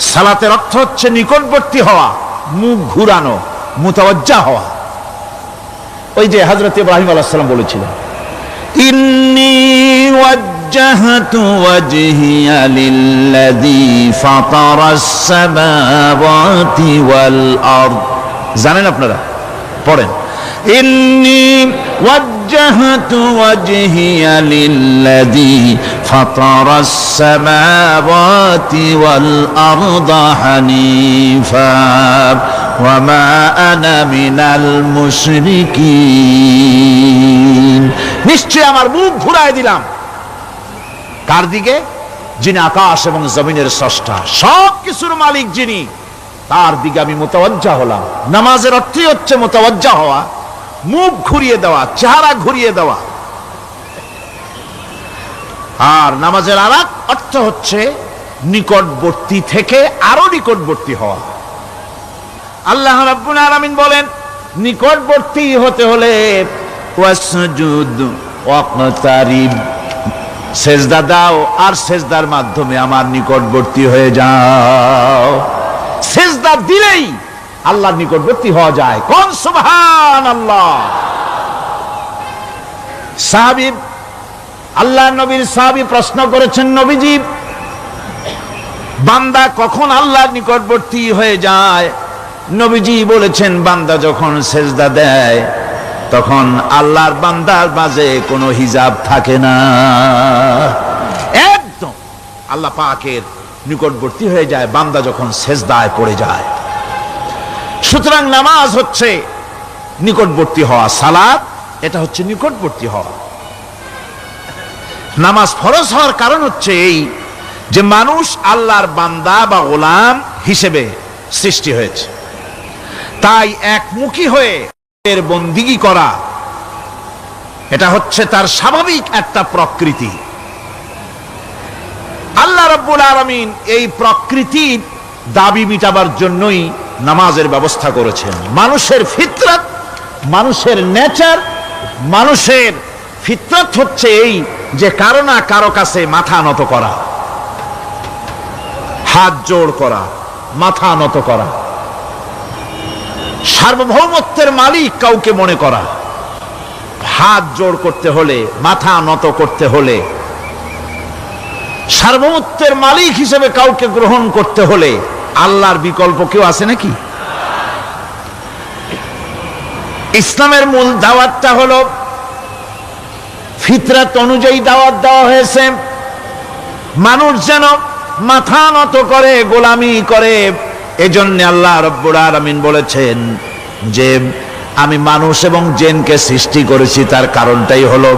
সালাতের অর্থ হচ্ছে নিকটবর্তী হওয়া, মুখ ঘুরানো, মুতাওয়াজ্জা হওয়া। ওই যে হযরত ইব্রাহিম আলাইহিস সালাম বলেছিলেন, ইন্নী ওয়াজ্জাহতু ওয়াজহিয়া লিল্লাযী ফাতারাস সামাওয়াতি ওয়াল আরদ। জানেন আপনারা? পড়েন, ইন্নী ওয়াজ্জাহতু ওয়াজহিয়া লিল্লাযী ফাতারাস সামাওয়াতি ওয়াল আরদা হানিফা ওয়া মা আনা মিনাল মুশরিকিন। নিশ্চয় আমার মুখ ঘুরায় দিলাম কার দিকে? যিনি আকাশ এবং জমিনের স্রষ্টা, সব কিছুর মালিক যিনি, তার দিকে আমি মুতাওয়াজ্জা হলাম। নামাজের অর্থই হচ্ছে মুতাওয়াজ্জা হওয়া, মুখ ঘুরিয়ে দেওয়া, চেহারা ঘুরিয়ে দেওয়া। আর নামাজের আরেক অর্থ হচ্ছে নিকটবর্তী থেকে আরো নিকটবর্তী হওয়া। আল্লাহ রাব্বুল আলামিন বলেন, নিকটবর্তী হতে হলে ওয়াসজুদ ওয়াকতারিব, সেজদা দাও আর সেজদার মাধ্যমে আমার নিকটবর্তী হয়ে যাও। সেজদা দিলেই আল্লাহর নিকটবর্তী হওয়া যায়। কোন সুবহানাল্লাহ। সাহাবী, আল্লাহ নবীর সাহাবী প্রশ্ন করেছেন, নবীজি, বান্দা কখন আল্লাহর নিকটবর্তী হয়ে যায়? নবীজি বলেছেন, বান্দা যখন সেজদা দেয় তখন আল্লাহর বান্দার মাঝে কোনো হিজাব থাকে না, একদম আল্লাহ পাকের নিকটবর্তী হয়ে যায় বান্দা যখন সেজদায় পড়ে যায়। সুতরাং নামাজ হচ্ছে নিকটবর্তী হওয়া, সালাত এটা হচ্ছে নিকটবর্তী হওয়া। নামাজ ফরজ হওয়ার কারণ হচ্ছে এই যে মানুষ আল্লাহর বান্দা বা গোলাম হিসেবে সৃষ্টি হয়েছে, তাই একমুখী হয়ে এর বন্দিগি করা এটা হচ্ছে তার স্বাভাবিক একটা প্রকৃতি। আল্লাহ রাব্বুল আলামিন এই প্রকৃতির দাবি মিটাবার জন্যই নামাজের ব্যবস্থা করেছেন। মানুষের ফিতরত, মানুষের নেচার, মানুষের ফিতরত হচ্ছে এই যে কারো না কারো কাছে মাথা নত করা, হাত জোড় করা, মাথা নত করা, সার্বভৌমত্বের মালিক কাউকে মনে করা। হাত জোড় করতে হলে, মাথা নত করতে হলে, সার্বভৌমত্বের মালিক হিসেবে কাউকে গ্রহণ করতে হলে আল্লাহর বিকল্প কেউ আছে নাকি? ইসলামের মূল দাওয়াতটা হলো ফিতরাত অনুযায়ী দাওয়াত দেওয়া হয়েছে, মানুষ যেন মাথা নত করে, গোলামি করে। এজন্য আল্লাহ রাব্বুল আলামিন বলেছেন যে আমি মানুষ এবং জিনকে সৃষ্টি করেছি, তার কারণটাই হলো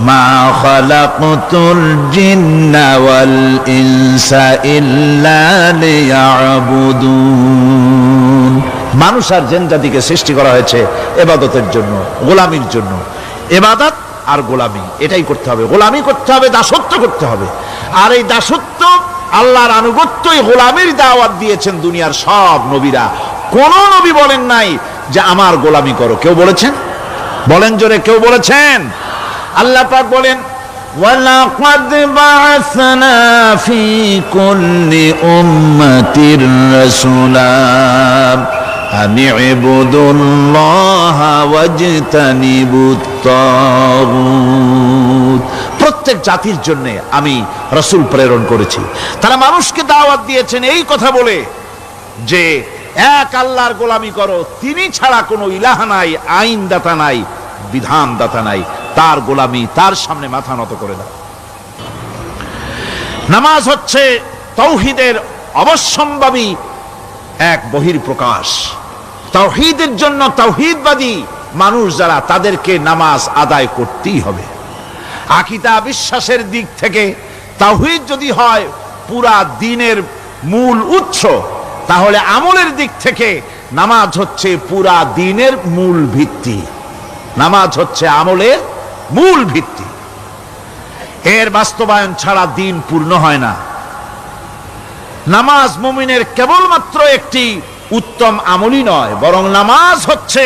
মা খালাকতুল জিন্না ওয়াল ইনসা ইল্লা লিয়াবুদুন। মানুষ আর জিন জাতিকে সৃষ্টি করা হয়েছে ইবাদতের জন্য, গোলামির জন্য। ইবাদত আর গোলামি এটাই করতে হবে, গোলামি করতে হবে, দাসত্ব করতে হবে। আর এই দাসত্ব, আল্লাহর আনুগত্যই গোলামির দাওয়াত দিয়েছেন দুনিয়ার সব নবীরা। কোন নবী বলেন নাই যে আমার গোলামি করো। কেউ বলেছেন? বলেন জোরে, কেউ বলেছেন? আল্লাহ পাক বলেন, ওয়ালাকাদ বা'আসনা ফি কুল্লি উম্মাতির রাসূলা আন ইবুদুল্লাহা ওয়াজতানিবুত তাগুত। প্রত্যেক জাতির জন্য আমি রাসূল প্রেরণ করেছি, তারা মানুষকে দাওয়াত দিয়েছেন এই কথা বলে যে এক আল্লাহর গোলামি করো, তিনি ছাড়া কোনো ইলাহ নাই, আইনদাতা নাই, বিধানদাতা নাই, তার গোলামি, তার সামনে মাথা নত করে দাও। নামাজ হচ্ছে তাওহীদের অবশ্যম্ভাবী এক বহির্প্রকাশ। তাওহীদের জন্য তাওহীদবাদী মানুষ যারা, তাদেরকে নামাজ আদায় করতেই হবে। আকীদা বিশ্বাসের দিক থেকে তাওহীদ যদি হয় পুরা দ্বীনের মূল উৎস, তাহলে আমলের দিক থেকে নামাজ হচ্ছে পুরা দ্বীনের মূল ভিত্তি। নামাজ হচ্ছে আমলের মূল ভিত্তি, এর বাস্তবায়ন ছাড়া দ্বীন পূর্ণ হয় না। নামাজ মুমিনের কেবলমাত্র একটি উত্তম আমলই নয়, বরং নামাজ হচ্ছে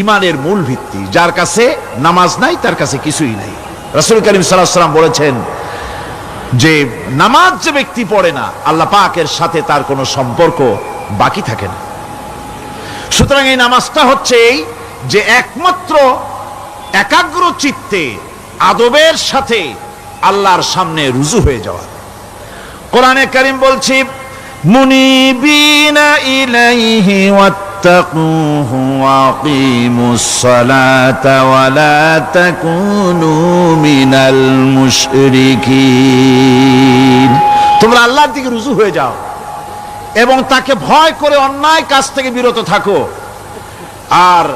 ঈমানের মূল ভিত্তি। যার কাছে নামাজ নাই তার কাছে কিছুই নাই। রাসূল করিম সাল্লাল্লাহু আলাইহি ওয়াসাল্লাম বলেছেন, যে নামাজ যে ব্যক্তি পড়ে না, আল্লাহ পাকের সাথে তার কোনো সম্পর্ক বাকি থাকে না। সুতরাং এই নামাজটা হচ্ছে এই যে একমাত্র একাগ্র চিত্তে আদবের সাথে আল্লাহর সামনে রুজু হয়ে যাওয়া। কোরআনে কারীম বলছে মুনিবিনা ইলাইহি ওয়াত্তাকুহু ওয়াকিমুস সালাতা ওয়া লা তাকুনু মিনাল মুশরিকিন। তোমরা আল্লাহর দিকে রুজু হয়ে যাও এবং তাকে ভয় করে অন্যায় কাজ থেকে বিরত থাকো, আর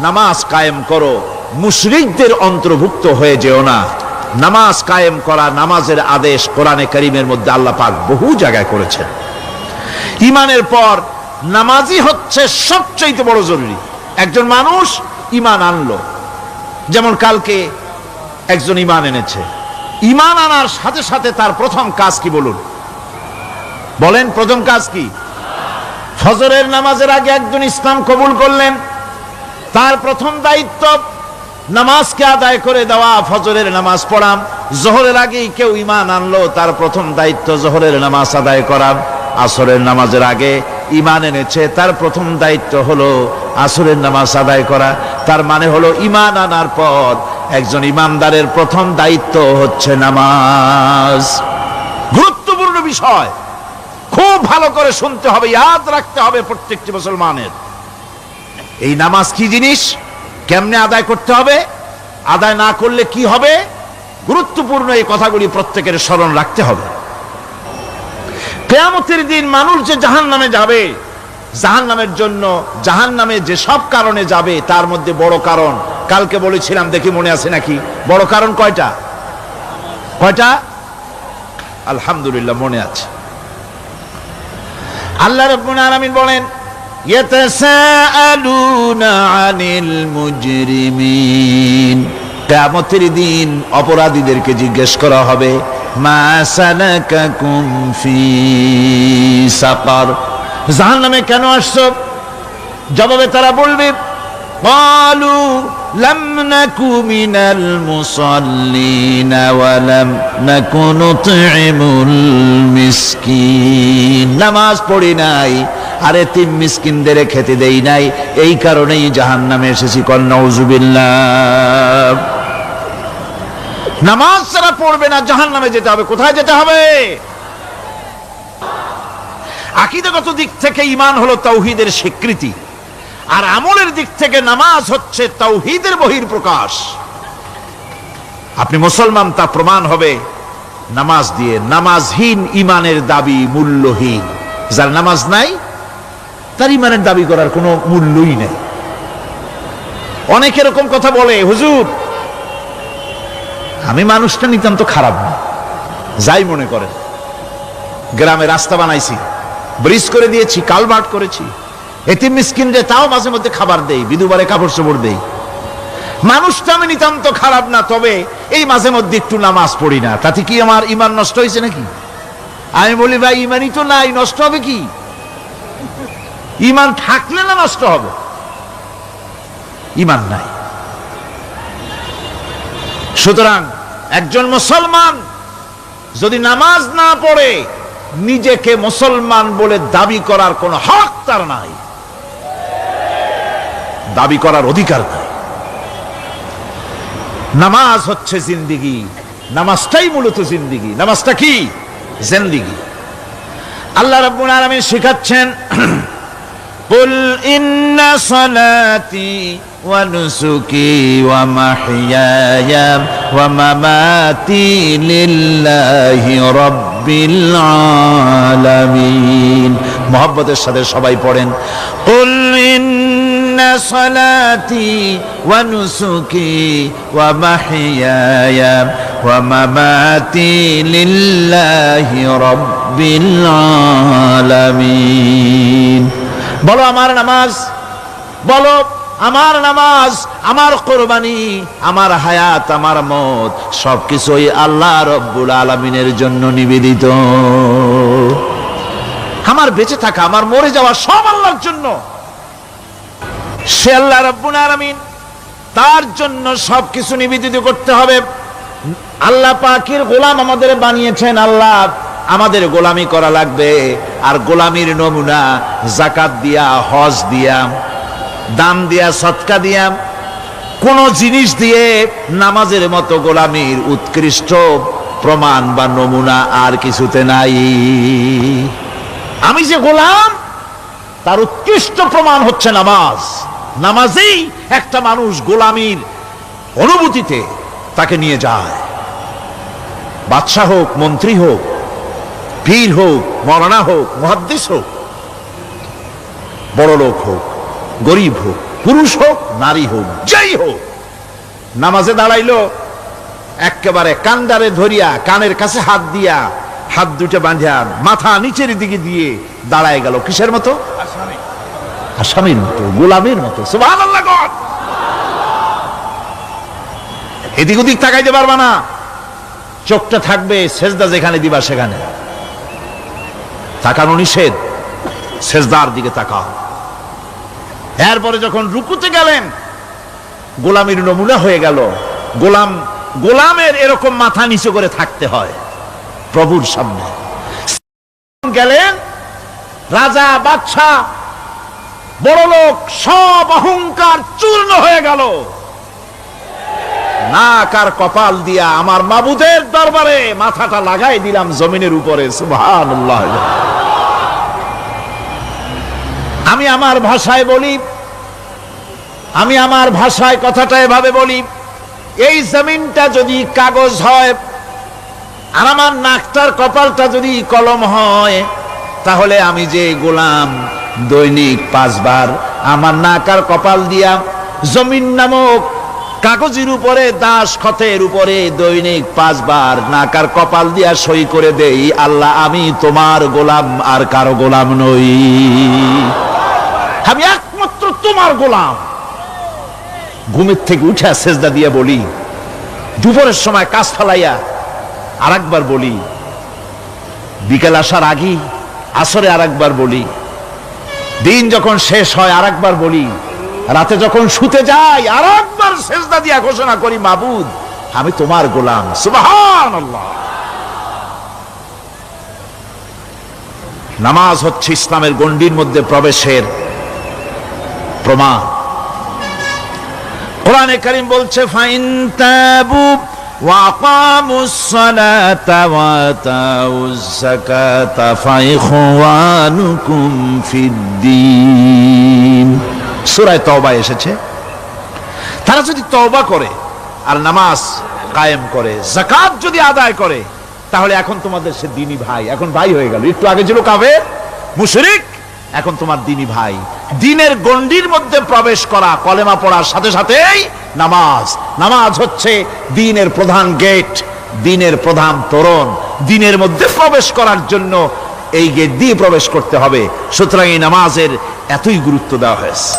নামাজ কায়েম করো, মুশরিকদের অন্তর্ভুক্ত হয়ে যেও না। নামাজ কায়েম করা, নামাজের আদেশ কোরআনে কারীমের মধ্যে আল্লাহ পাক বহু জায়গায় করেছেন। ঈমানের পর নামাজই হচ্ছে সবচেয়ে বড় জরুরি। একজন মানুষ ঈমান আনলো, যেমন কালকে একজন ঈমান এনেছে, ঈমান আনার সাথে সাথে তার প্রথম কাজ কি বলুন? বলেন প্রথম কাজ কি? ফজরের নামাজের আগে একজন ইসলাম কবুল করলেন, তার প্রথম দায়িত্ব নামাজকে আদায় করে দেওয়া, ফজরের নামাজ পড়াম। জোহরের আগেই কেউ ঈমান আনলো, তার প্রথম দায়িত্ব জোহরের নামাজ আদায় করা। আসরের নামাজের আগে ঈমান এনেছে, তার প্রথম দায়িত্ব হলো আসরের নামাজ আদায় করা। তার মানে হলো ঈমান আনার পর একজন ঈমানদারের প্রথম দায়িত্ব হচ্ছে নামাজ। গুরুত্বপূর্ণ বিষয়, খুব ভালো করে শুনতে হবে, ইয়াদ রাখতে হবে প্রত্যেকটি মুসলমানের। এই নামাজ কি জিনিস, কেমনে আদায় করতে হবে, আদায় না করলে কি হবে, গুরুত্বপূর্ণ এই কথাগুলি প্রত্যেকের স্মরণ রাখতে হবে। কিয়ামতের দিন মানুষ যে জাহান্নামে যাবে, জাহান্নামের জন্য, জাহান্নামে যে সব কারণে যাবে তার মধ্যে বড় কারণ কালকে বলেছিলাম, দেখি মনে আছে নাকি? বড় কারণ কয়টা? কয়টা? আলহামদুলিল্লাহ মনে আছে। আল্লাহ রাব্বুল আলামিন বলেন ইয়াতাসাআলুনা আনিল মুজরিমিন, কিয়ামতের দিন অপরাধীদেরকে জিজ্ঞেস করা হবে মা সালাকাকুম ফি সাকার, জাহান্নামে কেন আসছো? জবাবে তারা বলবে ক্বালু লাম নাকু মিনাল মুসাল্লিনা ওয়া লাম নাকু নুতঈমুল মিসকিন, নামাজ পড়ি নাই আর এতিম মিসকিনদের খেতে দেই নাই, এই কারণেই জাহান্নামে এসেছি। কল নাউযুবিল্লাহ। নামাজ যারা পড়বে না জাহান্নামে যেতে হবে। কোথায় যেতে হবে? আকীদাগত দিক থেকে ঈমান হলো তাওহীদের স্বীকৃতি, আর আমলের দিক থেকে নামাজ হচ্ছে তাওহীদের বহিঃপ্রকাশ। আপনি মুসলমান তা প্রমাণ হবে নামাজ দিয়ে। নামাজহীন ঈমানের দাবি মূল্যহীন। যার নামাজ নাই তার ঈমানের দাবি করার কোনো মূল্যই নেই। অনেক এরকম কথা বলে, হুজুর আমি মানুষটা নিতান্ত খারাপ না, যাই মনে করেন, গ্রামে রাস্তা বানাইছি, ব্রিজ করে দিয়েছি, কালভার্ট করেছি, এতিম মিসকিনদের তাও মাঝে মধ্যে খাবার দেই, বিধবারে কাপড় চোপড় দেই, মানুষটা আমি নিতান্ত খারাপ না, তবে এই মাঝে মধ্যে একটু নামাজ পড়ি না, তাতে কি আমার ঈমান নষ্ট হয়েছে নাকি? আমি বলি ভাই ঈমানই তো নাই, নষ্ট হবে কি? ঈমান থাকলে না নষ্ট হবে? ঈমান নাই। সুতরাং একজন মুসলমান যদি নামাজ না পড়ে নিজেকে মুসলমান বলে দাবি করার কোন হক তার নাই, দাবি করার অধিকার নাই। নামাজ হচ্ছে জিন্দেগি, নামাজটাই মূলত জিন্দেগি। নামাজটা কি? জিন্দেগি। আল্লাহ রাব্বুল আলামিন শেখাচ্ছেন কুল ইন্না সালাতি ওয়া নুসুকি ওয়া মাহইয়ায়া ওয়া মামাতি লিল্লাহি রাব্বিল আলামিন। মুহাব্বতের সাথে সবাই পড়েন কুল ইন্না সালাতি ওয়া নুসুকি ওয়া মাহইয়ায়া ওয়া মামাতি লিল্লাহি রাব্বিল আলামিন। বলো আমার নামাজ, বলো আমার নামাজ, আমার কোরবানি, আমার হায়াত, আমার মত সবকিছুই আল্লাহ রব্বুল আলামিনের জন্য নিবেদিত। আমার বেঁচে থাকা, আমার মরে যাওয়া সব আল্লাহর জন্য। সে আল্লাহ রব্বুল আলামিন, তার জন্য সবকিছু নিবেদিত করতে হবে। আল্লাহ পাকের গোলাম আমাদের বানিয়েছেন, আল্লাহ আমাদের গোলামি করা লাগবে। আর গোলামির নমুনা যাকাত দিয়া, হজ দিয়া, দান দিয়া, সদকা দিয়া, কোন জিনিস দিয়ে নামাজের মতো গোলামির উৎকৃষ্ট প্রমাণ বা নমুনা আর কিছুতে নাই। আমি যে গোলাম তার উৎকৃষ্ট প্রমাণ হচ্ছে নামাজ। নামাজেই একটা মানুষ গোলামির অনুভূতিতে তাকে নিয়ে যায়। বাদশাহ হোক, মন্ত্রী হোক, পীর হোক, মৌলানা হোক, মুহাদ্দিস হোক, বড় লোক হোক, গরিব হোক, পুরুষ হোক, নারী হোক, যেই হোক, নামাজে দাঁড়াইলো একেবারে কান্দারে ধরিয়া, কানের কাছে হাত দিয়া, হাত দুটো বাঁধিয়া মাথা নিচের দিকে দিয়ে দাঁড়ায় গেল। কিসের মতো? আসামির মতো, গোলামের মতো। সুবহানাল্লাহ। এদিক ওদিক তাকাইতে পারবা না, চোখটা থাকবে সেজদা যেখানে দিবা সেখানে। তাকানো নিষেধ, সেজদার দিকে তাকাও। এরপরে যখন রুকুতে গেলেন, গোলামির নমুনা হয়ে গেল। গোলামের এরকম মাথা নিচু করে থাকতে হয় প্রভুর সামনে। গেলেন রাজা, বাদশা, বড় লোক, সব অহংকার চূর্ণ হয়ে গেল। নাক আর কপাল দিয়া আমার মাবুদের দরবারে মাথাটা লাগাই দিলাম জমিনের উপরে। সুবহানাল্লাহ। আমি আমার ভাষায় বলি, আমি আমার ভাষায় কথাটা এভাবে বলি, এই জমিনটা যদি কাগজ হয় আর আমার নাকটার কপালটা যদি কলম হয়, তাহলে আমি যে গোলাম দৈনিক 5 বার আমার নাক আর কপাল দিয়া জমিন নামক কাগজের উপরে, দাস খতের উপরে দৈনিক 5 বার নাক আর কপাল দিয়া সই করে দেই, আল্লাহ আমি তোমার গোলাম, আর কারো গোলাম নই, আমি একমাত্র তোমার গোলাম। ঘুমের থেকে উঠে সেজদা দিয়ে বলি, দুপুরের সময় কাজ ফালাইয়া আর একবার বলি, বিকেল আসার আগে আসরে আর একবার বলি, দিন যখন শেষ হয় আর একবার বলি, রাতে যখন শুতে যাই আর একবার সেজদা দিয়া ঘোষণা করি, মাবুদ আমি তোমার গোলাম। সুবহানাল্লাহ। নামাজ হচ্ছে ইসলামের গণ্ডির মধ্যে প্রবেশের প্রমাণ। কোরআনে কারীম বলছে, ফাইন তাবু ওয়া আকামুস সালাতা ওয়া আতাউজ যাকাতা ফাইখওয়ানুকুম ফিদ্দীন। সূরা তওবা এসেছে। তারা যদি তওবা করে আর নামাজ কায়েম করে, যাকাত যদি আদায় করে, তাহলে এখন তোমাদের সে দ্বীনি ভাই, এখন ভাই হয়ে গেল। একটু আগে ছিল কাফের, মুশরিক, এখন তোমার দ্বীনি ভাই। দ্বীনের গণ্ডির মধ্যে প্রবেশ করা, কলেমা পড়ার সাথে সাথেই নামাজ। নামাজ হচ্ছে দ্বীনের প্রধান গেট, দ্বীনের প্রধান তোরণ। দ্বীনের মধ্যে প্রবেশ করার জন্য এই গেট দিয়ে প্রবেশ করতে হবে। সুতরাং এই নামাজের এতই গুরুত্ব দেওয়া হয়েছে।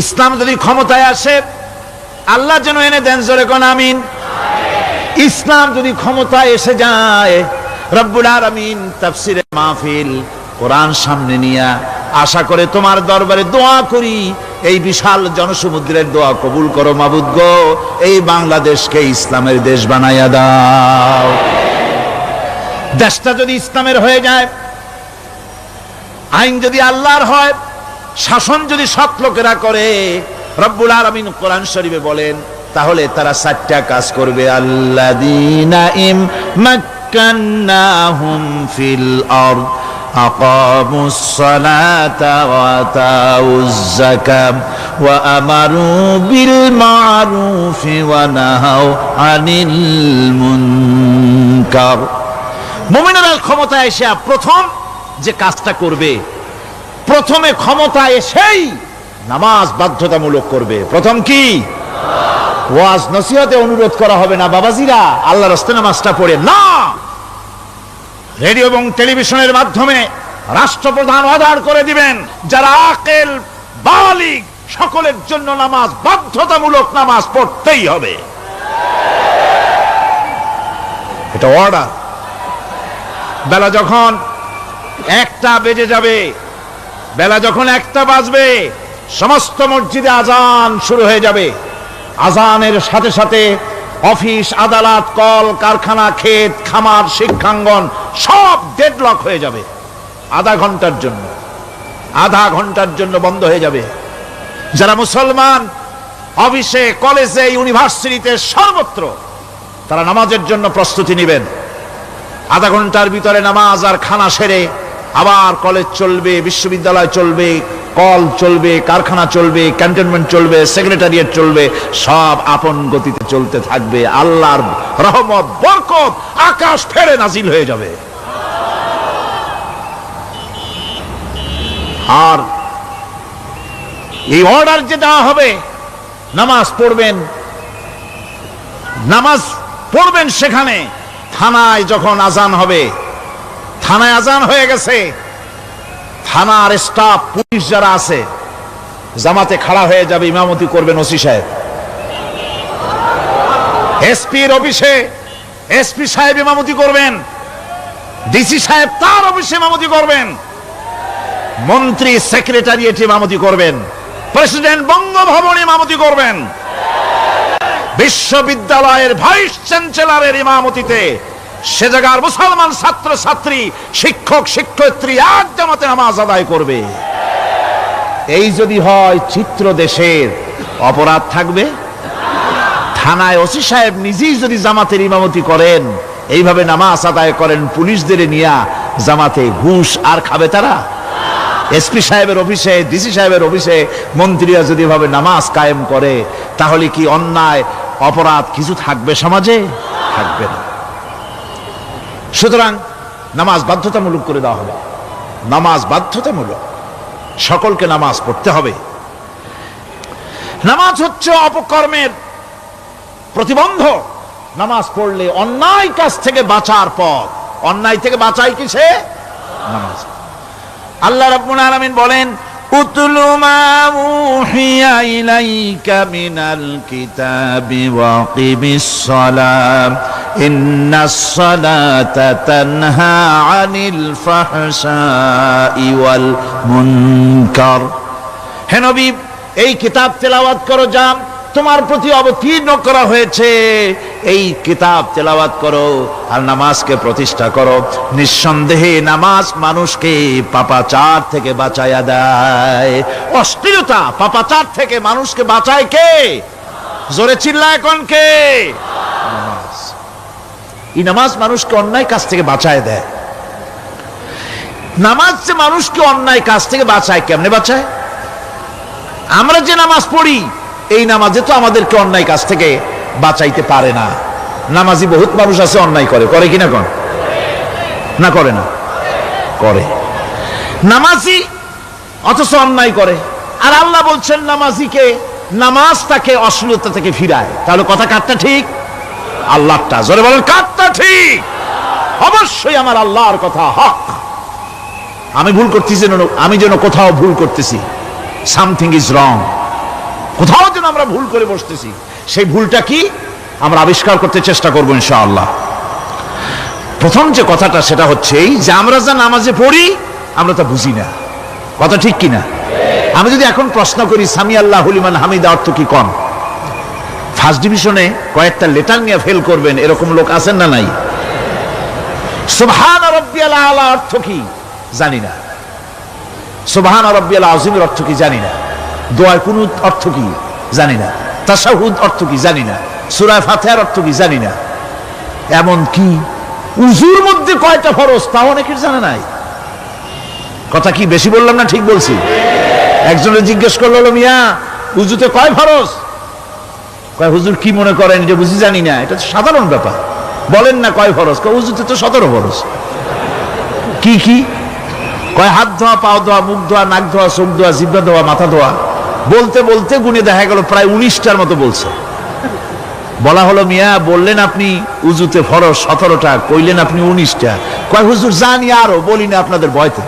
ইসলাম যদি ক্ষমতায় আসে, আল্লাহ যেন এনে দেন, জোরে কোন আমিন। ইসলাম যদি ক্ষমতায় এসে যায়, রব্বুল আলামিন তাফসিরে মাহফিল, কোরআন সামনে নিয়া আশা করে তোমার দরবারে দোয়া করি, এই বিশাল জনসমুদ্রের দোয়া কবুল করো মাবুদ গো, এই বাংলাদেশকে ইসলামের দেশ বানাইয়া দাও। দেশটা যদি ইসলামের হয়ে যায়, আইন যদি আল্লাহর হয়, শাসন যদি সৎ লোকেরা করে, রব্বুল আলামিন কোরআন শরীফে বলেন, তাহলে তারা 4টা কাজ করবে। আল্লাযীনা মাক্কান্নাহুম ফিল আরদ আকামুস সালাতা ওয়া আতাউজ যাকাত ওয়া আমারু বিল মা'রুফি ওয়া নাহাউ আনিল মুনকার। মুমিনেরা ক্ষমতায় এসে প্রথম যে কাজটা করবে, প্রথমে ক্ষমতা এসেই নামাজ বাধ্যতামূলক করবে। প্রথম কি? ওয়াজ নসিহতে অনুরোধ করা হবে না, বাবাজিরা আল্লাহর রাস্তায় নামাজটা পড়ে না। রেডিও এবং টেলিভিশনের মাধ্যমে রাষ্ট্রপ্রধান অর্ডার করে দিবেন, যারা আকেল বালিগ সকলের জন্য নামাজ বাধ্যতামূলক, নামাজ পড়তেই হবে, এটা অর্ডার। বেলা যখন 1টা বেজে যাবে, বেলা যখন 1টা বাজবে, সমস্ত মসজিদে আজান শুরু হয়ে যাবে। আজানের সাথে সাথে অফিস, আদালত, কল কারখানা, ক্ষেত খামার, শিক্ষাঙ্গন সব ডেডলক হয়ে যাবে। আধা ঘন্টার জন্য বন্ধ হয়ে যাবে। যারা মুসলমান অফিসে, কলেজে, ইউনিভার্সিটিতে, সর্বত্র তারা নামাজের জন্য প্রস্তুতি নেবেন। আধা ঘন্টার ভিতরে নামাজ আর খানা সেরে আবার কলেজ চলবে, বিশ্ববিদ্যালয় চলবে, কল চলবে, কারখানা চলবে, ক্যান্টনমেন্ট চলবে, সেক্রেটারিয়েট চলবে, সব আপন গতিতে চলতে থাকবে। আল্লাহর রহমত, বরকত আকাশ ফেরে নাজিল হয়ে যাবে। আর এই অর্ডার যে দেওয়া হবে, নামাজ পড়বেন সেখানে। থানায় যখন আজান হবে, থানায় আজান হয়ে গেছে, থানার স্টাফ, পুলিশ যারা আছে জামাতে খাড়া হয়ে যাবে, ইমামতি করবেন ওসি সাহেব। এসপির অফিসে এসপি সাহেব ইমামতি করবেন, ডিসি সাহেব তার অফিসে ইমামতি করবেন, মন্ত্রী সেক্রেটারিয়েট ইমামতি করবেন, প্রেসিডেন্ট বঙ্গভবন ইমামতি করবেন, বিশ্ববিদ্যালয়ের ভাইস চ্যান্সেলরের ইমামতিতে সে জায়গার মুসলমান ছাত্র ছাত্রী, শিক্ষক শিক্ষয়িত্রী এক জামাতে নামাজ আদায় করবে। এই যদি হয় চিত্র দেশের, অপরাধ থাকবে? থানায় ওসি সাহেব নিজেই যদি জামাতের ইমামতি করেন, এইভাবে নামাজ আদায় করেন পুলিশদের নিয়া জামাতে, ঘুষ আর খাবে তারা? এসপি সাহেবের অফিসে, ডিসি সাহেবের অফিসে মন্ত্রীরা যদি এভাবে নামাজ কায়েম করে, তাহলে কি অন্যায় অপরাধ কিছু থাকবে সমাজে? থাকবে না। সুতরাং নামাজ বাধ্যতামূলক করে দেওয়া হবে। নামাজ বাধ্যতামূলক, সকলকে নামাজ পড়তে হবে। নামাজ হচ্ছে অপকর্মের প্রতিবন্ধক। নামাজ পড়লে অন্যায় কাজ থেকে বাঁচার পথ। অন্যায় থেকে বাঁচাই কিসে? নামাজ। আল্লাহ রাব্বুল আলামিন বলেন, উতলু মা উহিয়া ইলাইকা মিনাল কিতাবি ওয়া কিমিস সালাম ইন্নাস সালাতা তানহা আনিল ফাহশাই ওয়াল মুনকার। হে নবী, এই কিতাব তেলাওয়াত করো, যা তোমার প্রতি অবতীর্ণ করা হয়েছে, এই কিতাব তেলাওয়াত করো আর নামাজকে প্রতিষ্ঠা করো। নিঃসন্দেহে নামাজ মানুষকে পাপাচার থেকে বাঁচায়া দেয়। অশ্লীলতা, পাপাচার থেকে মানুষকে বাঁচায় কে? জোরে চিল্লায় কোন কে? নামাজ। এই নামাজ মানুষকে অন্যায় কাজ থেকে বাঁচায় দেয়। নামাজ যে মানুষকে অন্যায় কাজ থেকে বাঁচায়, কেমনে বাঁচায়? আমরা যে নামাজ পড়ি, এই নামাজে তো আমাদেরকে অন্যায় কাজ থেকে বাঁচাইতে পারে না। নামাজি বহুত মানুষ আছে অন্যায় করে, করে কিনা কোন? না করে না? করে। নামাজি অথচ অন্যায় করে। আর আল্লাহ বলছেন নামাজিকে, নামাজ তাকে অশ্লীলতা থেকে ফিরায়। তাহলে কথা কারটা ঠিক? আল্লাহটা। জোরে বলেন, কারটা ঠিক? অবশ্যই আমার আল্লাহর কথা হক। আমি ভুল করতেছি, আমি যেন কোথাও ভুল করতেছি, সামথিং ইজ রং, কোথাও যেন আমরা ভুল করে বসতেছি, সেই ভুলটা কি আমরা আবিষ্কার করতে চেষ্টা করবো ইনশাআল্লাহ। প্রথম যে কথাটা সেটা হচ্ছে এই যে আমরা যা নামাজে পড়ি আমরা তা বুঝি না। কথা ঠিক কিনা? আমি যদি এখন প্রশ্ন করি সামি আল্লাহু লিমান হামিদা অর্থ কি কোন, ফার্স্ট ডিভিশনে কয়েকটা লেটার নিয়ে ফেল করবেন এরকম লোক আছেন না নাই? সুবহান রাব্বিয়াল আলা অর্থ কি জানি না, সুবহান রাব্বিয়াল আযীমের অর্থ কি জানি না, দোয়ার কুনুত অর্থ কি জানি না, তাশাহুদ অর্থ কি জানি না, সূরা ফাতিহার অর্থ কি জানি না, এমন কি উযুর মধ্যে কয়টা ফরজ তাও অনেকের জানা নাই। কথা কি বেশি বললাম না ঠিক বলছি? একজনের জিজ্ঞেস করলো, মিয়া উযুতে কয় ফরজ? কয় হুজুর কি মনে করেন যে বুঝি জানি না? এটা তো সাধারণ ব্যাপার, বলেন না কয় ফরজ? কয় উযুতে তো 17 ফরজ। কি কি? কয় হাত ধোয়া, পাও ধোয়া, মুখ ধোয়া, নাক ধোয়া, চোখ ধোয়া, জিহ্বা ধোয়া, মাথা ধোয়া। বলতে বলতে গুনে দেখা গেল প্রায় 19টার মতো বলছে। বলা হলো, মিয়া বললেন আপনি উযুতে ফরজ 17টা, কইলেন আপনি 19টা। কয় হুজুর জানি আরো, বলি না আপনাদের ভয়তে।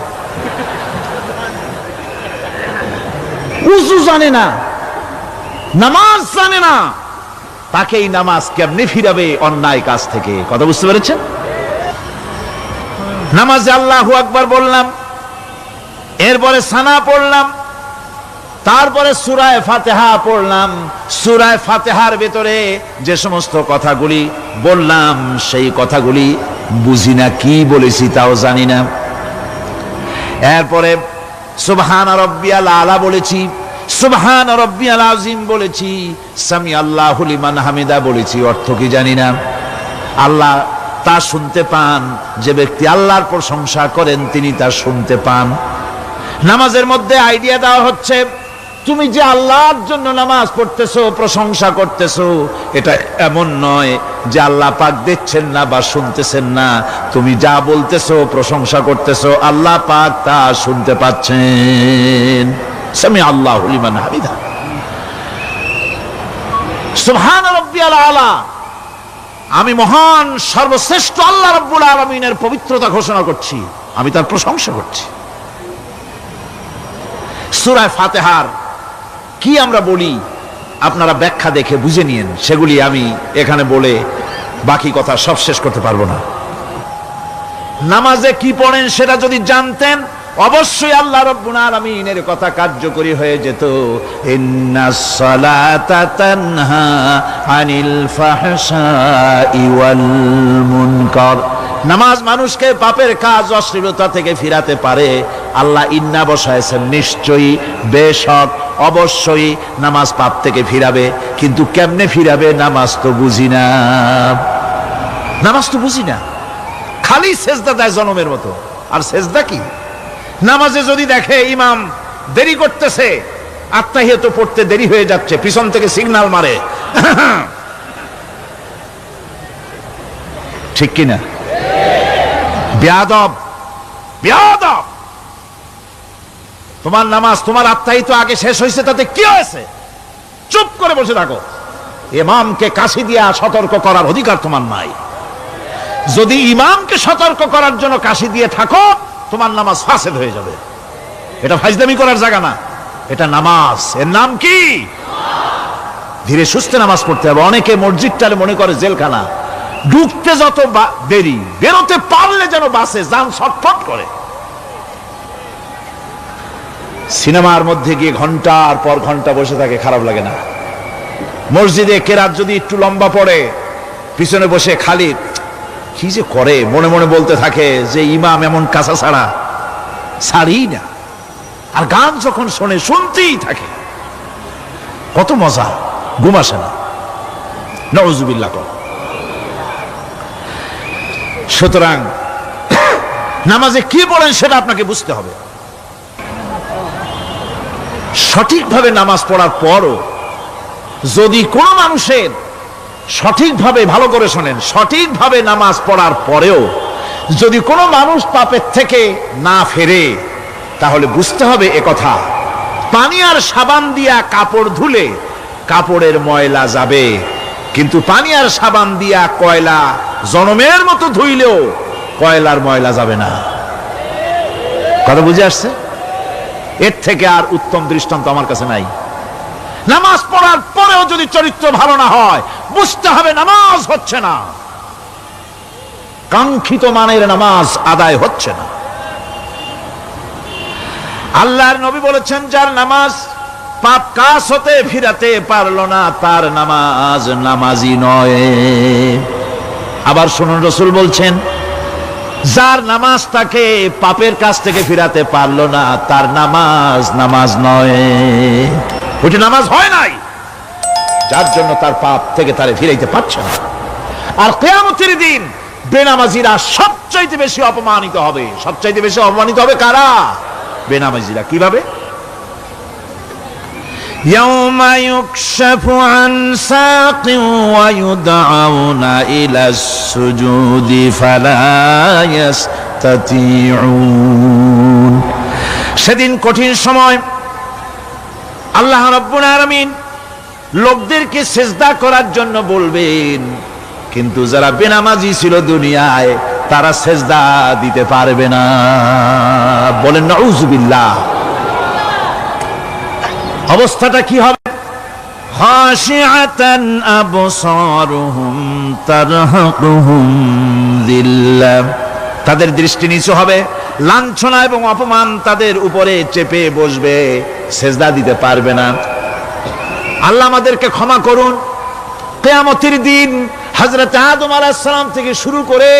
উযু জানে না, নামাজ জানে না, তাকে এই নামাজ কেমনে ফিরাবে অন্যায় কাজ থেকে? কথা বুঝতে পেরেছেন? নামাজে আল্লাহু আকবার বললাম, এরপরে সানা পড়লাম, তারপরে সূরা ফাতিহা পড়লাম। সূরা ফাতিহার ভেতরে যে সমস্ত কথাগুলি বললাম সেই কথাগুলি বুঝি না, কি বলেছি তাও জানি না। এরপরে সুবহান রাব্বিয়াল আলা বলেছি, সুবহান রাব্বিয়াল আযীম বলেছি, সামি আল্লাহু লিমান হামিদা বলেছি, অর্থ কি জানি না। আল্লাহ তা শুনতে পান, যে ব্যক্তি আল্লাহর প্রশংসা করেন তিনি তা শুনতে পান। নামাজের মধ্যে আইডিয়া দেওয়া হচ্ছে, তুমি যে আল্লাহর জন্য নামাজ পড়তেছো, প্রশংসা করতেছো, এটা এমন নয় যে আল্লাহ পাক দেখছেন না বা শুনতেছেন না। তুমি যা বলতেছো, প্রশংসা করতেছো, আল্লাহ পাক তা শুনতে পাচ্ছেন। সামি আল্লাহু লিমান হামিদা, সুবহান রাব্বিয়াল আলা, আমি মহান সর্বশ্রেষ্ঠ আল্লাহ রাব্বুল আলামিনের পবিত্রতা ঘোষণা করছি, আমি তার প্রশংসা করছি। সূরা ফাতিহার কি আমরা বলি আপনারা ব্যাখ্যা দেখে বুঝে নিন, সেগুলি আমি এখানে বলে বাকি কথা সব শেষ করতে পারবো না। নামাজে কি পড়েন সেটা যদি জানতেন, অবশ্যই আল্লাহ রাব্বুল আলামিনের কথা কার্যকরী হয়ে যেত। ইন্নাস সালাতা তানহা আনিল ফাহশাই ওয়াল মুনকার, নামাজ মানুষকে পাপের কাজ, অশ্লীলতা থেকে ফিরাতে পারে। আল্লাহ ইন্না বসায়ছেন, নিশ্চয়ই, বেশক, অবশ্যই নামাজ পাপ থেকে ফিরাবে। কিন্তু কেমনে ফিরাবে নামাজ তো বুঝি না, নামাজ তো বুঝি না। খালি সেজদা দেয় জনমের মতো, আর সেজদা কি? নামাজে যদি দেখে ইমাম দেরি করতেছে, আত্তাহিয়াত পড়তে দেরি হয়ে যাচ্ছে, পিছন থেকে সিগন্যাল মারে, ঠিক কিনা? বেয়াদব, বেয়াদব। তোমার নামাজ, তোমার আত্তাহিয়াত আগে শেষ হয়েছে, তাতে কি হয়েছে? চুপ করে বসে থাকো। ইমামকে কাশি দিয়া সতর্ক করার অধিকার তোমার নাই। যদি ইমামকে সতর্ক করার জন্য কাশি দিয়ে থাকো, তোমার নামাজ ফাসেদ হয়ে যাবে। এটা ফাজলামি করার জায়গা না, এটা নামাজ। এর নাম কি? ধীরে সুস্থে নামাজ পড়তে হবে। অনেকে মসজিদটারে মনে করে জেলখানা, ঢুকতে যত দেরি, বেরোতে পারলে যেন বাসে যান ছটফট করে। সিনেমার মধ্যে গিয়ে ঘন্টার পর ঘন্টা বসে থাকে, খারাপ লাগে না? মসজিদে কেরাত যদি একটু লম্বা পড়ে, পিছনে বসে খালি কি যে করে, মনে মনে বলতে থাকে যে ইমাম এমন কাঁচা ছাড়া ছাড়ি না। আর গান যখন শোনে, শুনতেই থাকে, কত মজা, ঘুম আসে না। নাউজুবিল্লাহ। সুতরাং নামাজে কি পড়েন সেটা আপনাকে বুঝতে হবে। সঠিকভাবে নামাজ পড়ার পরও যদি কোনো মানুষের সঠিকভাবে, ভালো করে শোনেন, সঠিকভাবে নামাজ পড়ার পরেও যদি কোনো মানুষ পাপের থেকে না ফেরে, তাহলে বুঝতে হবে একথা, পানি আর সাবান দিয়া কাপড় ধুলে কাপড়ের ময়লা যাবে, কিন্তু পানি আর সাবান দিয়া কয়লা জনমের মতো ধুইলেও কয়লার ময়লা যাবে না। কথা বুঝে আসছে? এর থেকে আর উত্তম দৃষ্টান্ত আমার কাছে নাই। নামাজ পড়ার পরেও যদি চরিত্র ভালো না হয়, বুঝতে হবে নামাজ হচ্ছে না, কাঙ্ক্ষিত মানের নামাজ আদায় হচ্ছে না। আল্লাহর নবী বলেছেন, যার নামাজ পাপ কাজ হতে ফিরাতে পারলো না, তার নামাজ নামাজি নয়। আবার শুনুন, রাসূল বলছেন, যার নামাজ তাকে পাপের কাজ থেকে ফিরাতে পারলো না, তার নামাজ নামাজ নয়, ওইটা নামাজ হয় নাই, যার জন্য তার পাপ থেকে তারে ফিরাইতে পারছে না। আর কিয়ামতের দিন বেনামাজিরা সবচাইতে বেশি অপমানিত হবে। সবচাইতে বেশি অপমানিত হবে কারা? বেনামাজিরা। কিভাবে? ইয়াউমা ইউকশাফু আন সাকিন ওয়া ইউদআউনা ইলাস সুজুদি ফালা ইস্তাতিউন। সেদিন কঠিন সময়, আল্লাহ রাব্বুল আলামিন লোকদেরকে সিজদা করার জন্য বলবেন, কিন্তু যারা বেনামাজি ছিল দুনিয়ায়, তারা সিজদা দিতে পারবে না। বলেন নাউজুবিল্লাহ। অবস্থাটা কি হবে? খাশিআতান আবসারুহুম তারহাকুহুম যিল্লাহ, তাদের দৃষ্টি নিচু হবে, লাঞ্ছনা এবং অপমান তাদের উপরে চেপে বসবে। সেজদা দিতে পারবে না। আল্লাহ আমাদেরকে ক্ষমা করুন। কিয়ামতের দিন হযরত আদম আলাইহিস সালাম থেকে শুরু করে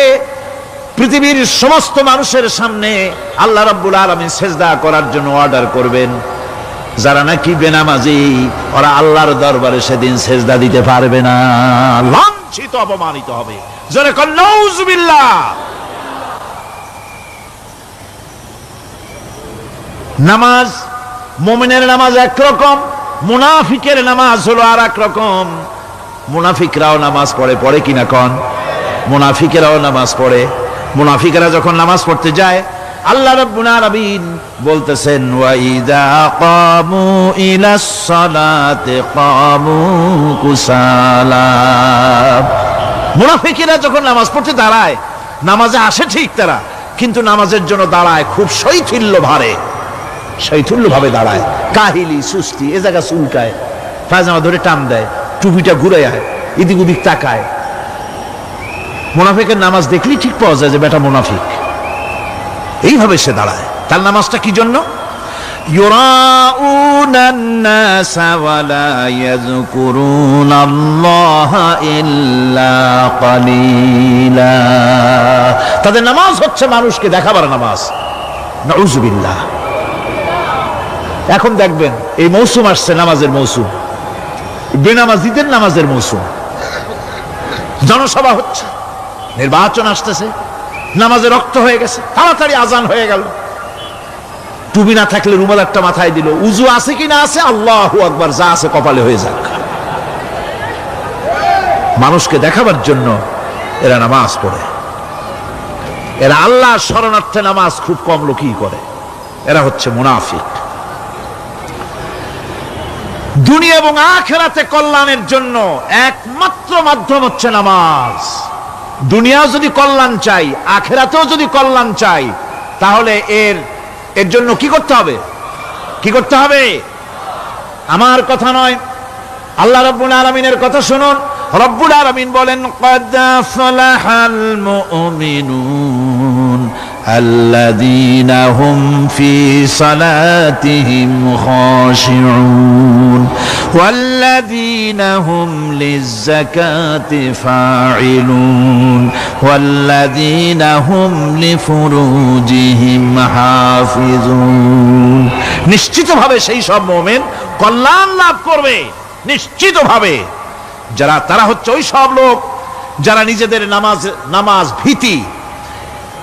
পৃথিবীর সমস্ত মানুষের সামনে আল্লাহ রাব্বুল আলামিন সেজদা করার জন্য অর্ডার করবেন। যারা নাকি বেনামাজি ওরা আল্লাহর দরবারে সেদিন সেজদা দিতে পারবে না, লাঞ্ছিত অপমানিত হবে। জোরে কর নাউযুবিল্লাহ। নামাজ, মুমিনের নামাজ একরকম, মুনাফিকের নামাজ হলো আর এক রকম। মুনাফিকরাও নামাজ পড়ে, পড়ে কিনা কন? মুনাফিকেরাও নামাজ পড়ে। মুনাফিকেরা যখন নামাজ পড়তে যায় আল্লাহ রাব্বুল আলামিন বলতেছেন ওয়া ইযা কামু ইলাস সালাতি কামু কুসালা। মুনাফিকেরা যখন নামাজ পড়তে দাঁড়ায়, নামাজে আসে ঠিক তারা, কিন্তু নামাজের জন্য দাঁড়ায় খুব শৈথিল্যভাবে দাঁড়ায়, কাহিলি সুস্তি, এ জায়গা চুলকায়, পায়জামা ধরে টান দেয়, টুপিটা ঘুরে আয়, এদিক ওদিক তাকায়। মুনাফিকের নামাজ দেখলেই ঠিক পাওয়া যায় যে বেটা মুনাফিক। এইভাবে সে দাঁড়ায়। তার নামাজটা কি জন্য? ইউরাউনান নাসা ওয়া লা ইয়াযকুরুনাল্লাহা ইল্লা কালিলা। তাদের নামাজ হচ্ছে মানুষকে দেখাবার নামাজ। নাউযুবিল্লাহ। এখন দেখবেন এই মৌসুম আসছে, নামাজের মৌসুম, বেনামাজিদের নামাজের মৌসুম। জনসভা হচ্ছে, নির্বাচন আসতেছে, নামাজে রক্ত হয়ে গেছে, তাড়াতাড়ি আজান হয়ে গেল, টুপি না থাকলে রুমাল একটা মাথায় দিল, উজু আছে কি না আছে, আল্লাহু আকবার, যা আছে কপালে হয়ে যাক। মানুষকে দেখাবার জন্য এরা নামাজ পড়ে। এরা আল্লাহর শরণার্থে নামাজ খুব কম লোকই করে। এরা হচ্ছে মুনাফিক। দুনিয়া এবং আখিরাতে কল্যাণের জন্য একমাত্র মাধ্যম হচ্ছে নামাজ। দুনিয়াও যদি কল্যাণ চাই, আখিরাতেও যদি কল্যাণ চাই, তাহলে এর জন্য কি করতে হবে? কি করতে হবে? আমার কথা নয়, আল্লাহ রাব্বুল আলামিনের কথা শুনুন। রব্বুল আলামিন বলেন ক্বাদ আফলাহাল মুমিনুন আল্লাযীনা হুম ফি সালাতিহিম খাশিউন ওয়াল্লাযীনা হুম লিয-যাকাতি ফাঈলুন ওয়াল্লাযীনা হুম লিফুরুজিহিম হাফিজুন। নিশ্চিতভাবে সেই সব মুমিন কল্যাণ লাভ করবে, নিশ্চিতভাবে। তারা হচ্ছে ওই সব লোক যারা নিজেদের নামাজ ভীতি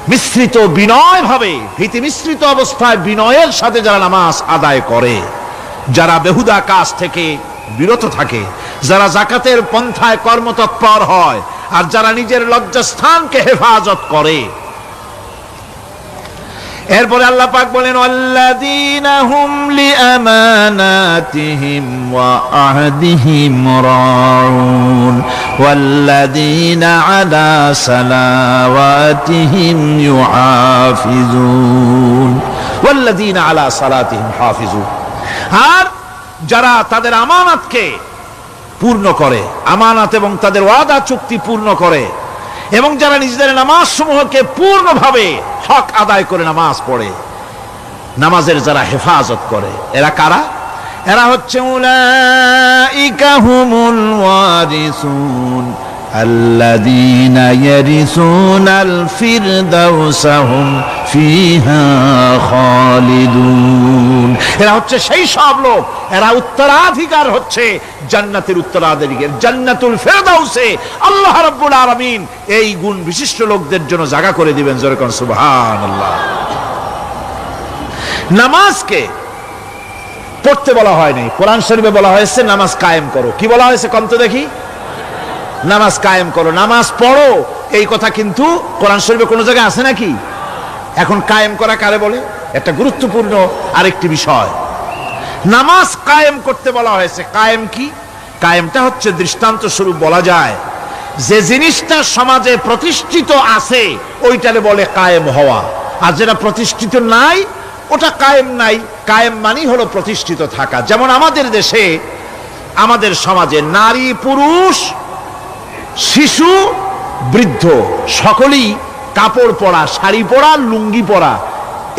মিশ্রিত বিনয় ভাবে, ভীতি মিশ্রিত অবস্থায় বিনয়ের সাথে যারা নামাজ আদায় করে, যারা বেহুদা কাজ থেকে বিরত থাকে, যারা যাকাতের পন্থায় কর্মতৎপর হয়, আর যারা নিজের লজ্জাস্থানকে হেফাজত করে। এরপরে আল্লাহ পাক বলেন ওয়াল্লাযীনা হুম লিআমানাতিহিম ওয়া আহদিহিম রাউন ওয়াল্লাযীনা আলা সালাওয়াতিহিম ইউহাফিজুন ওয়াল্লাযীনা আলা সালাতিহিম হাফিজুন। আর যারা তাদের আমানাতকে পূর্ণ করে, আমানাত এবং তাদের ওয়াদা চুক্তি পূর্ণ করে, এবং যারা নিজেদের নামাজ সমূহকে পূর্ণভাবে হক আদায় করে নামাজ পড়ে, নামাজের যারা হেফাজত করে, এরা কারা? এরা হচ্ছে উলাইকা হুমুল ওয়ারিসুন আল্লাযীনা ইয়ারিসুনাল ফিরদাউসা হুম ফিহা খালিদুন। এরা হচ্ছে সেই সব লোক, এরা উত্তরাধিকার হচ্ছে জান্নাতের উত্তরাধিকার, জান্নাতুল ফিরদাউসে আল্লাহ রাব্বুল আলামিন এই গুণ বিশিষ্ট লোকদের জন্য জায়গা করে দিবেন। জোরে কোন সুবহানাল্লাহ। নামাজকে পড়তে বলা হয়নি, কোরআন শরীফে বলা হয়েছে নামাজ কায়েম করো। কি বলা হয়েছে কম তো দেখি? নামাজ কায়েম করো, নামাজ পড়ো। এই কথা কিন্তু কোরআন শরীফে কোনো জায়গায় আছে নাকি? এখন কায়েম করা কারে বলে? একটা গুরুত্বপূর্ণ আরেকটি বিষয়। নামাজ কায়েম করতে বলা হয়েছে। কায়েম কি? কায়েমটা হচ্ছে দৃষ্টান্ত স্বরূপ বলা যায় যে জিনিসটা সমাজে প্রতিষ্ঠিত আছে ওইটারে বলে কায়েম হওয়া, আর যেটা প্রতিষ্ঠিত নাই ওটা কায়েম নাই। কায়েম মানে হলো প্রতিষ্ঠিত থাকা। যেমন আমাদের দেশে, আমাদের সমাজে নারী পুরুষ শিশু বৃদ্ধ সকলেই কাপড় পরা, শাড়ি পরা, লুঙ্গি পরা,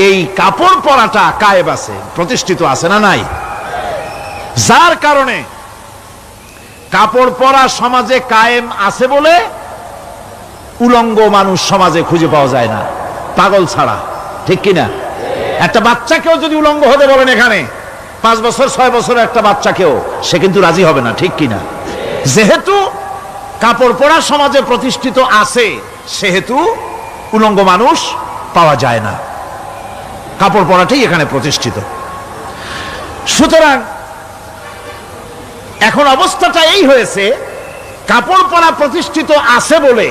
এই কাপড় পরাটা কায়েম আছে, প্রতিষ্ঠিত আছে না নাই? যার কারণে কাপড় পরা সমাজে কায়েম আছে বলে উলঙ্গ মানুষ সমাজে খুঁজে পাওয়া যায় না, পাগল ছাড়া। ঠিক কিনা? একটা বাচ্চাকেও যদি উলঙ্গ হতে বলেন এখানে, 5 বছর 6 বছরের একটা বাচ্চাকেও, সে কিন্তু রাজি হবে না। ঠিক কিনা? যেহেতু কাপড় পরা সমাজে প্রতিষ্ঠিত আছে, সেহেতু উলঙ্গ মানুষ পাওয়া যায় না, কাপড় পরাটাই এখানে প্রতিষ্ঠিত। সুতরাং এখন অবস্থাটা এই হয়েছে, কাপড় পরা প্রতিষ্ঠিত আছে বলে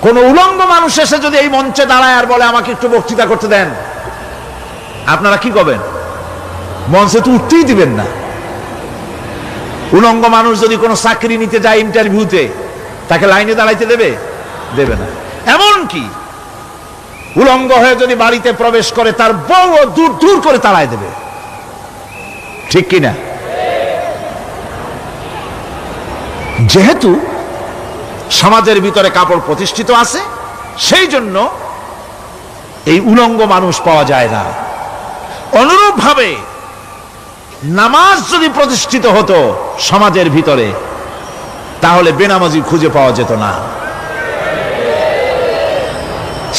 কোন উলঙ্গ মানুষ এসে যদি এই মঞ্চে দাঁড়ায় আর বলে আমাকে একটু বক্তৃতা করতে দেন, আপনারা কি করবেন? মঞ্চে তো উঠতেই দিবেন না। উলঙ্গ মানুষ যদি কোনো চাকরি নিতে যায় ইন্টারভিউতে, তাকে লাইনে দাঁড়াইতে দেবে? দেবে না। এমন কি উলঙ্গ হয়ে যদি বাড়িতে প্রবেশ করে, তার বউ দূর দূর করে তাড়ায় দেবে। ঠিক কিনা? যেহেতু সমাজের ভিতরে কাপড় প্রতিষ্ঠিত আছে, সেই জন্য এই উলঙ্গ মানুষ পাওয়া যায় না। অনুরূপ ভাবে নামাজ যদি প্রতিষ্ঠিত হতো সমাজের ভিতরে, তাহলে বেনামাজি খুঁজে পাওয়া যেত না।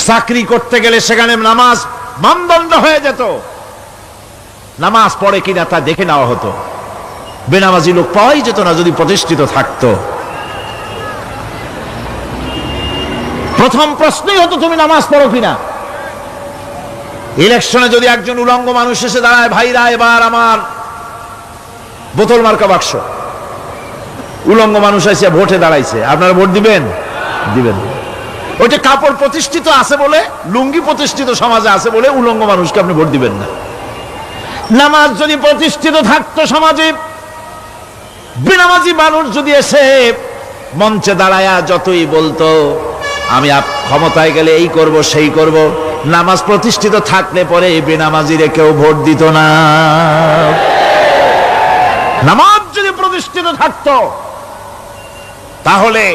চাকরি করতে গেলে সেখানে নামাজ মানদণ্ড হয়ে যেত, নামাজ পড়ে কিনা তা দেখে নেওয়া হতো। বেনামাজি লোক পাওয়াই যেত না যদি প্রতিষ্ঠিত থাকতো। প্রথম প্রশ্নই হতো তুমি নামাজ পড়ো কিনা। ইলেকশনে যদি একজন উলঙ্গ মানুষ এসে দাঁড়ায়, ভাইরা এবার আমার বোতল মার্কা বাক্স, উলঙ্গ মানুষ এসে ভোটে দাঁড়াইছে, আপনারা ভোট দিবেন? দিবেন। ওইটা কাপড় প্রতিষ্ঠিত আছে বলে, লুঙ্গি প্রতিষ্ঠিত সমাজে আছে বলে উলঙ্গ মানুষকে আপনি ভোট দিবেন না। নামাজ যদি প্রতিষ্ঠিত থাকতো সমাজে, বেনামাজি মানুষ যদি এসে মঞ্চে দাঁড়ায়া যতই বলতো আমি ক্ষমতায় গেলে এই করব সেই করব, নামাজ প্রতিষ্ঠিত থাকলে পরে বেনামাজিরে কেউ ভোট দিত না। নামাজ যদি প্রতিষ্ঠিত থাকতো, তাহলে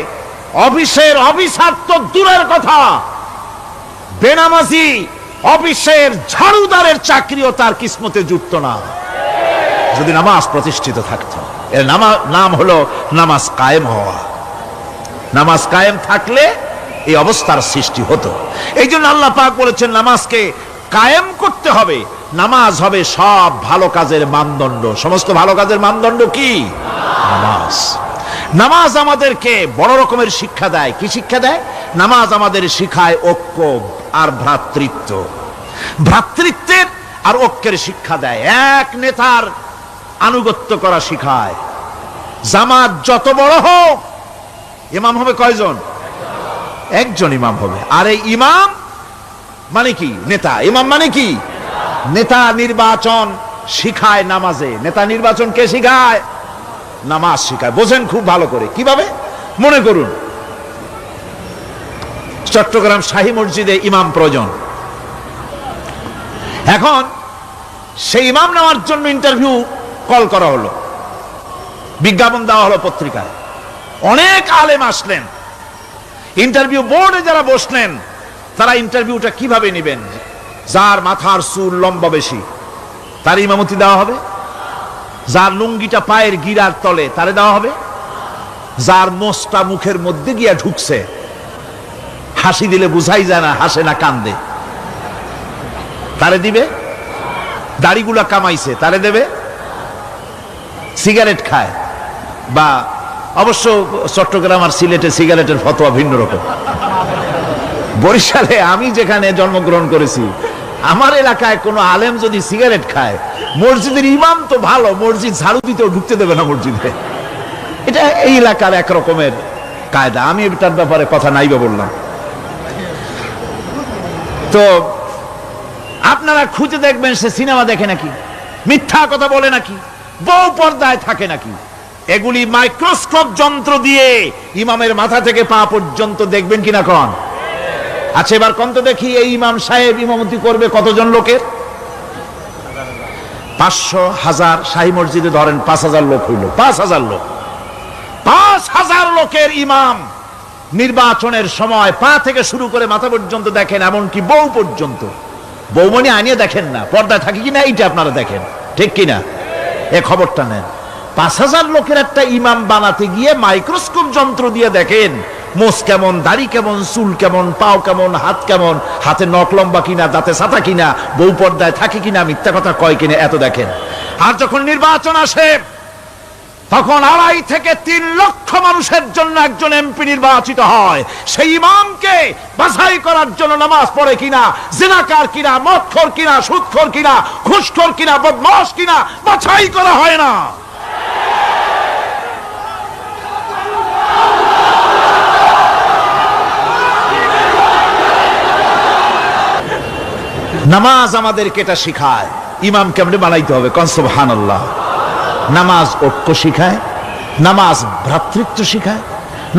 অফিসের অফিসার তো দূরের কথা, বেনামাজি অফিসের ঝাড়ুদারের চাকরিও তার কিসমতে জুটতো না, যদি নামাজ প্রতিষ্ঠিত থাকতো। এর নাম হলো নামাজ কায়েম হওয়া। নামাজ কায়েম থাকলে এই অবস্থার সৃষ্টি হতো। এই জন্য আল্লাহ পাক বলেছেন নামাজকে কায়েম করতে হবে। নামাজ হবে সব ভালো কাজের মানদণ্ড। সমস্ত ভালো কাজের মানদণ্ড কি? নামাজ। নামাজ আমাদেরকে বড় রকমের শিক্ষা দেয়। কি শিক্ষা দেয়? নামাজ আমাদের শিখায় ঐক্য আর ভ্রাতৃত্ব। ভ্রাতৃত্বের আর ঐক্যের শিক্ষা দেয়। এক নেতার আনুগত্য করা শিখায়। জামাত যত বড় হোক, ইমাম হবে কয়জন? একজন ইমাম হবে। আর এই ইমাম মানে কি? নেতা। ইমাম মানে কি? নেতা নির্বাচন শিখায় নামাজে। নেতা নির্বাচন কে শিখায়? নামাজ শিখায়। বোঝেন খুব ভালো করে। কিভাবে? মনে করুন চট্টগ্রাম শাহী মসজিদে ইমাম প্রয়োজন। এখন সেই ইমাম নেওয়ার জন্য ইন্টারভিউ কল করা হলো, বিজ্ঞাপন দেওয়া হলো পত্রিকায়। অনেক আলেম আসলেন। ইন্টারভিউ বোর্ডে যারা বসলেন, তারা ইন্টারভিউটা কিভাবে নেবেন? যার মাথার চুল লম্বা বেশি তার ইমামতি দেওয়া হবে, যার লুঙ্গিটা পায়ের গিরার তলে তারে দেওয়া হবে, যার মোষটা মুখের মধ্যে গিয়া ঢুকছে, হাসি দিলে বুঝাই যায় না হাসে না কান্দে, তারে দিবে। দাড়িগুলা কামাইছে তারে দেবে। সিগারেট খায়, বা অবশ্য চট্টগ্রাম আর সিলেটে সিগারেটের ফতোয়া ভিন্ন রকম। বরিশালে আমি যেখানে জন্মগ্রহণ করেছি, আমার এলাকায় কোনো আলেম যদি সিগারেট খায়, মসজিদের ইমাম তো ভালো, মসজিদ ঝাড়ু দিতেও ঢুকতে দেবে না মসজিদে। এটা এই এলাকার এক রকমের কায়দা। আমি এটার ব্যাপারে কথা নাইবা বললাম। তো আপনারা খুঁজে দেখবেন সে সিনেমা দেখে নাকি, মিথ্যা কথা বলে নাকি, বউ পর্দায় থাকে নাকি। এগুলি মাইক্রোস্কোপ যন্ত্র দিয়ে ইমামের মাথা থেকে পা পর্যন্ত দেখবেন কিনা কোন? আচ্ছা এবার কোন তো দেখি, এই ইমাম সাহেব ইমামতি করবে কতজন লোকের? 500, 1000। শাহী মসজিদে ধরেন 5000 লোক হইল। 5000 লোক, 5000 লোকের ইমাম নির্বাচনের সময় পা থেকে শুরু করে মাথা পর্যন্ত দেখেন, এমনকি বউ পর্যন্ত। বৌমনি আনিয়ে দেখেন না, পর্দায় থাকে কিনা এইটা আপনারা দেখেন। ঠিক কিনা? এ খবরটা নেন। 5,000 লোকের একটা ইমাম বানাতে গিয়ে মাইক্রোস্কোপ যন্ত্র দিয়ে দেখেন মোষ কেমন, দাড়ি কেমন, চুল কেমন, পাও কেমন, হাত কেমন, হাতে নখ লম্বা কিনা, দাঁতে ছাতা কিনা, বউ পর্দায় থাকে কিনা, মিথ্যা কথা কয় কিনা, এত দেখেন। আর যখন নির্বাচন আসে তখন 2.5 থেকে 3 লক্ষ মানুষের জন্য একজন এমপি নির্বাচিত হয়। সেই ইমামকে বাছাই করার জন্য নামাজ পড়ে কিনা, জিনাকার কিনা, মদখোর কিনা, সুদখোর কিনা, ঘুষখোর কিনা, বদমাশ কিনা বাছাই করা হয় না। নামাজ আমাদেরকে এটা শিখায় ইমাম কেমনে বানাইতে হবে। কোন সুবহানাল্লাহ। নামাজ ঐক্য শিখায়, নামাজ ভ্রাতৃত্ব শিখায়,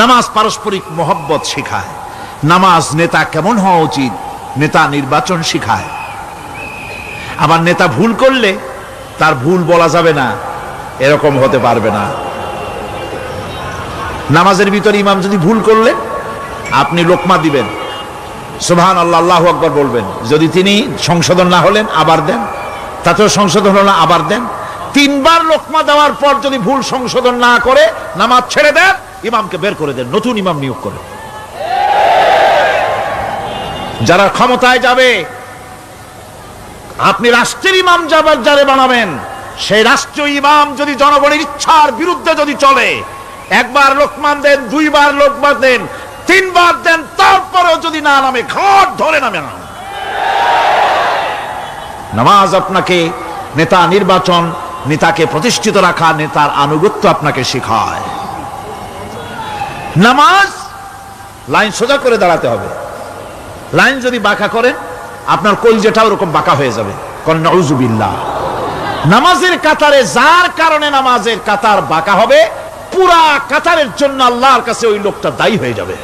নামাজ পারস্পরিক মহব্বত শিখায়, নামাজ নেতা কেমন হওয়া উচিত, নেতা নির্বাচন শিখায়। আবার নেতা ভুল করলে তার ভুল বলা যাবে না, এরকম হতে পারবে না। নামাজের ভিতরে ইমাম যদি ভুল করলে আপনি লোকমা দিবেন, সুবহানাল্লাহ, আল্লাহু আকবার বলবেন। যদি তিনি সংশোধন না হলেন আবার দেন, তাতেও সংশোধন হলো আবার দেন। 3 বার লোকমা দেওয়ার পর যদি ভুল সংশোধন না করে নামাজ ছেড়ে দেন, ইমামকে বের করে দেন, নতুন ইমাম নিয়োগ করে। যারা ক্ষমতায় যাবে, আপনি রাষ্ট্রের ইমাম যারে বানাবেন, সেই রাষ্ট্রীয় ইমাম যদি জনগণের ইচ্ছার বিরুদ্ধে যদি চলে, 1 বার লোকমান দেন, 2 বার লোকমান দেন, 3 বার দেন, তারপরেও যদি না নামে, ঘাট ধরে নামে না। নামাজ আপনাকে নেতা নির্বাচন, নেতাকে প্রতিষ্ঠিত রাখা, নেতার আনুগত্য আপনাকে শেখায়। নামাজ লাইন সোজা করে দাঁড়াতে হবে। লাইন যদি বাঁকা করেন আপনার কলজেটা ওরকম বাঁকা হয়ে যাবে। নাউযুবিল্লাহ। নামাজের কাতারে যার কারণে নামাজের কাতার বাঁকা হবে, পুরা কাতারের জন্য আল্লাহর কাছে ওই লোকটা দায়ী হয়ে যাবে।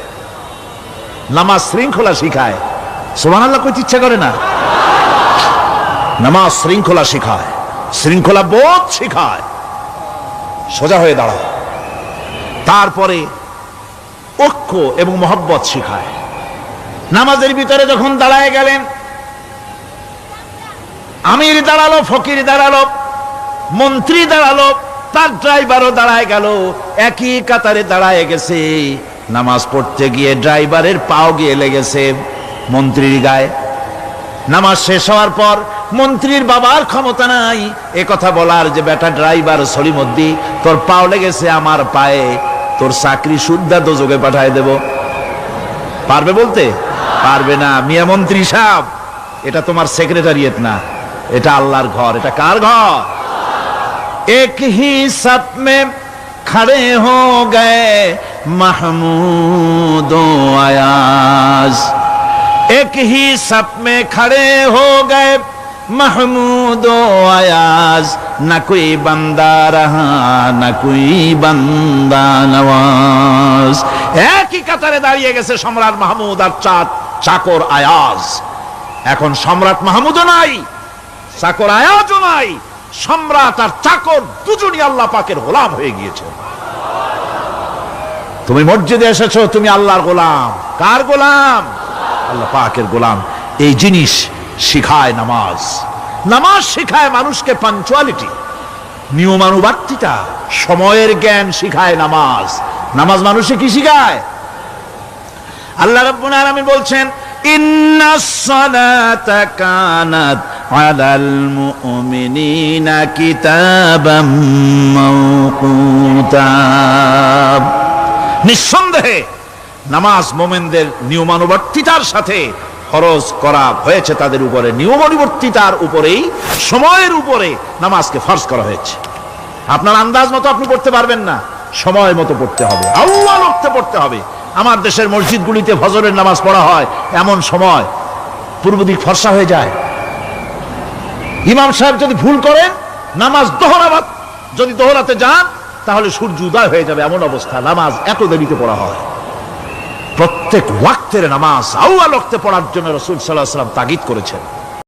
নামাজ শৃঙ্খলা শিখায়। সুবহানাল্লাহ কইতে ইচ্ছা করে না? নামাজ শৃঙ্খলা শিখায়, শৃঙ্খলা বোধ শিখায়, সোজা হয়ে দাঁড়ায়। তারপরে ঐক্য এবং মহব্বত শিখায়। নামাজের ভিতরে যখন দাঁড়ায় গেলেন, আমির দাঁড়ালো, ফকির দাঁড়ালো, মন্ত্রী দাঁড়ালো, তার ড্রাইভারও দাঁড়ায় গেল, একই কাতারে দাঁড়ায় গেছে। নামাজ পড়তে গিয়ে ড্রাইভারের পাও গিয়ে লেগেছে মন্ত্রীর গায়ে। নামাজ শেষ হওয়ার পর মন্ত্রীর বাবার ক্ষমতা নাই এ কথা বলার যে বেটা ড্রাইভার সলিমুদ্দি, তোর পাও লেগেছে আমার পায়ে, তোর চাকরি সুদ্ধা দোজখে পাঠায় দেব। পারবে বলতে? পারবে না। মিয়া মন্ত্রী সাহেব, এটা তোমার সেক্রেটারিয়েট না, এটা আল্লাহর ঘর। এটা কার ঘর? এক হি সাথ মে খড়ে হো গয়ে মাহমুদ ও আয়াজ, এক হি সাথ মে খড়ে হো গয়ে महमूद आयाज, न कोई बंदा रहा न कोई बंदा नवाज। একই কাতারে দাঁড়িয়ে গেছে সম্রাট মাহমুদ আর চাকর আয়াজ। এখন সম্রাট মাহমুদও নাই, চাকর আয়াজও নাই, সম্রাট আর চাকর দুজনই আল্লাহ পাকের গোলাম হয়ে গিয়েছে। তুমি মসজিদে এসেছো, তুমি আল্লাহর গোলাম। কার গোলাম? আল্লাহ পাকের গোলাম। এই জিনিস শিখায় নামাজ। নামাজ শিখায় মানুষকে পাঞ্চুয়ালিটি, নিয়মানুবর্তিতা, সময়ের জ্ঞান শিখায় নামাজ। নামাজ মানুষে কি শিখায়? আল্লাহ রাব্বুল আলামিন বলছেন, ইন্নাস সালাতা কানাত আলাল মুমিনিনা কিতাবাম মাওকুতা। নিঃসন্দেহে নামাজ মুমিনদের নিয়মানুবর্তিতার সাথে ফরজ করা হয়েছে, তাদের উপরে নিয়মানুবর্তিতার উপরেই, সময়ের উপরে নামাজকে ফরজ করা হয়েছে। আপনার আন্দাজ মতো আপনি পড়তে পারবেন না, সময় মতো পড়তে হবে, আউয়াল ওয়াক্তে পড়তে হবে। আমার দেশের মসজিদগুলিতে ফজরের নামাজ পড়া হয় এমন সময় পূর্ব দিক ফর্সা হয়ে যায়। ইমাম সাহেব যদি ভুল করেন, নামাজ যদি দোহরাতে যান, তাহলে সূর্য উদয় হয়ে যাবে, এমন অবস্থা। নামাজ এত দেরিতে পড়া হয়। প্রত্যেক ওয়াক্তের নামাজ আউয়াল ওয়াক্তে পড়ার জন্য রাসূল সাল্লাল্লাহু আলাইহি ওয়াসাল্লাম তাগিদ করেছেন।